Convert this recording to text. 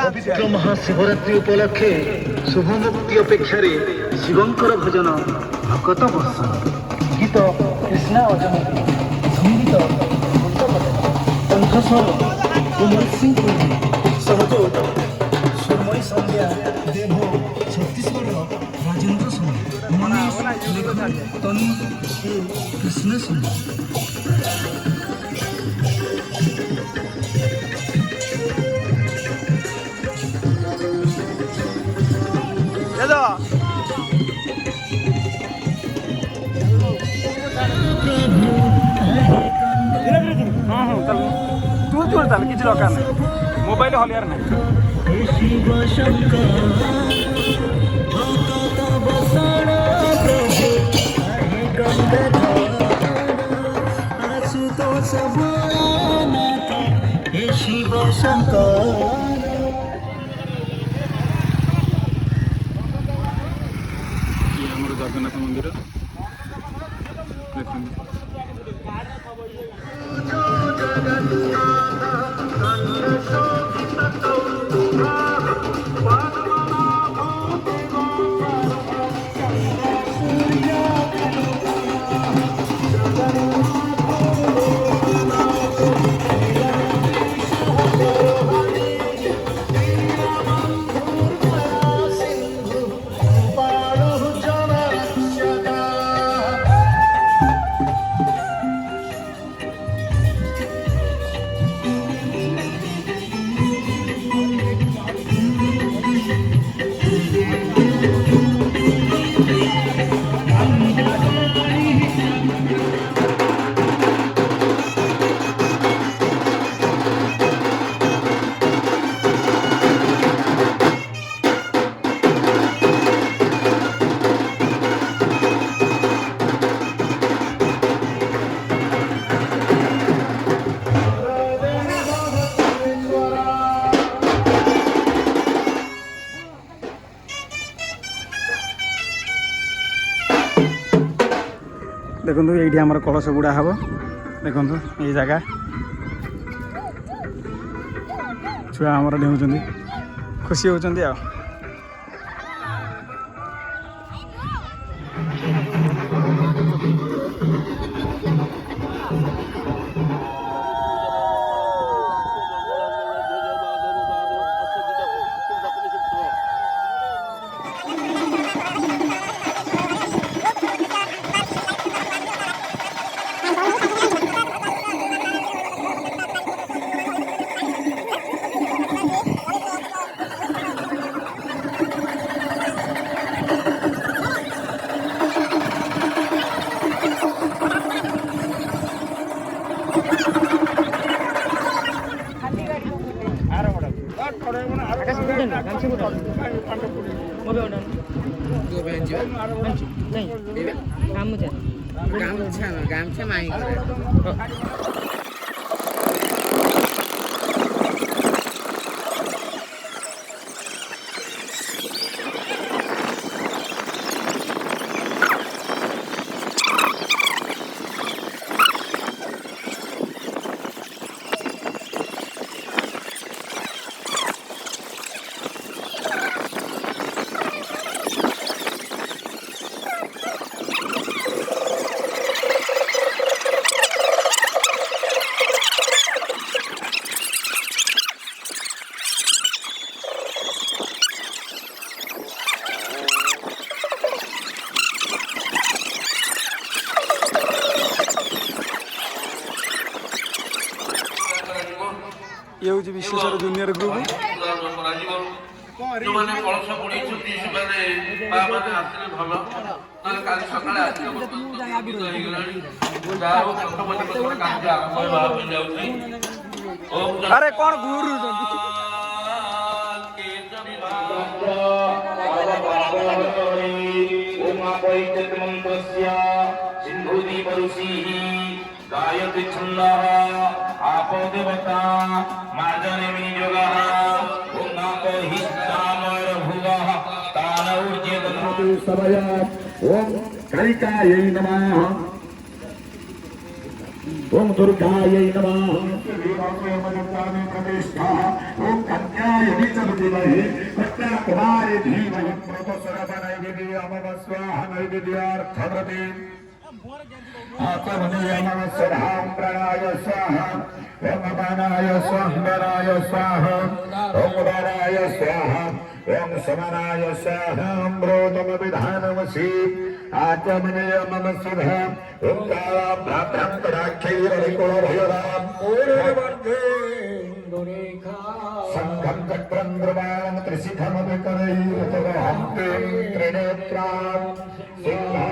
पवित्र महाशिवरात्रि उपलक्षे शुभमुक्ति अपेक्षा शिवंकर भजन भगत वर्ष गीत कृष्णा अजन संगीत कंठस्वर कुमार सिंह सहयोग सुरमयी संध्या देव छत्तीसगढ़ राजेंद्र सिंह मनीष लेखन तनु कृष्ण सिंह किसी दरकार नहीं मोबाइल हलियार नहीं जगन्नाथ मंदिर देखो ये आम कलश गुड़ा हम देखो ये जगह छुआ आमर डेउं खुशी होती गामछा माई ये हूँ विश्वेश्वर जूनियर ग्रुप ଯୋଉମାନେ କଳସ ବୁଡେଇଛନ୍ତି ସେମାନେ ମାନେ ଆସିଲେ ଭଲ ନହେଲେ କାଲି ସକାଳେ ଆସିଲେ ହେଇଗଲାଣି ଯାହା ହଉ ତାଙ୍କମାନଙ୍କ ଦ୍ୱାରା କାର୍ଯ୍ୟ ଆରମ୍ଭ ହେବା ପାଇଁ ଯାଉଛି। अरे कौन गुरु गायत्री छन्दः आपो देवता मार्जने विनियोगः ॐ नाको हिष्टामर भुवः तानौर्जेदनोतु सवय ॐ कालिकायै नमः ॐ दुर्गायै नमः देवालयमनुकामे प्रतिष्ठा ॐ कन्यायै च विद्महे कन्याकुमारी धीमहि प्रतसरवनैवेद्यामव स्वाहा नैवेद्यार्थव्रते आत्मनेय नमः सदां प्राणाय स्वाहा ॐ अपानाय स्वाहाय स्वाहा ॐ उदाराय स्वाहा ॐ समानाय स्वाहा अमृतम विधानमसि आत्मनेय मम सुधा ॐ कालां भ्राभ्रान्तराख्यैररिकुलभयदां पूर्णवर्गे इन्दुरेखा संघं चक्रं द्रवाणं त्रिशिखमभिकरैरतवहं त्रिनेत्रां सिंहा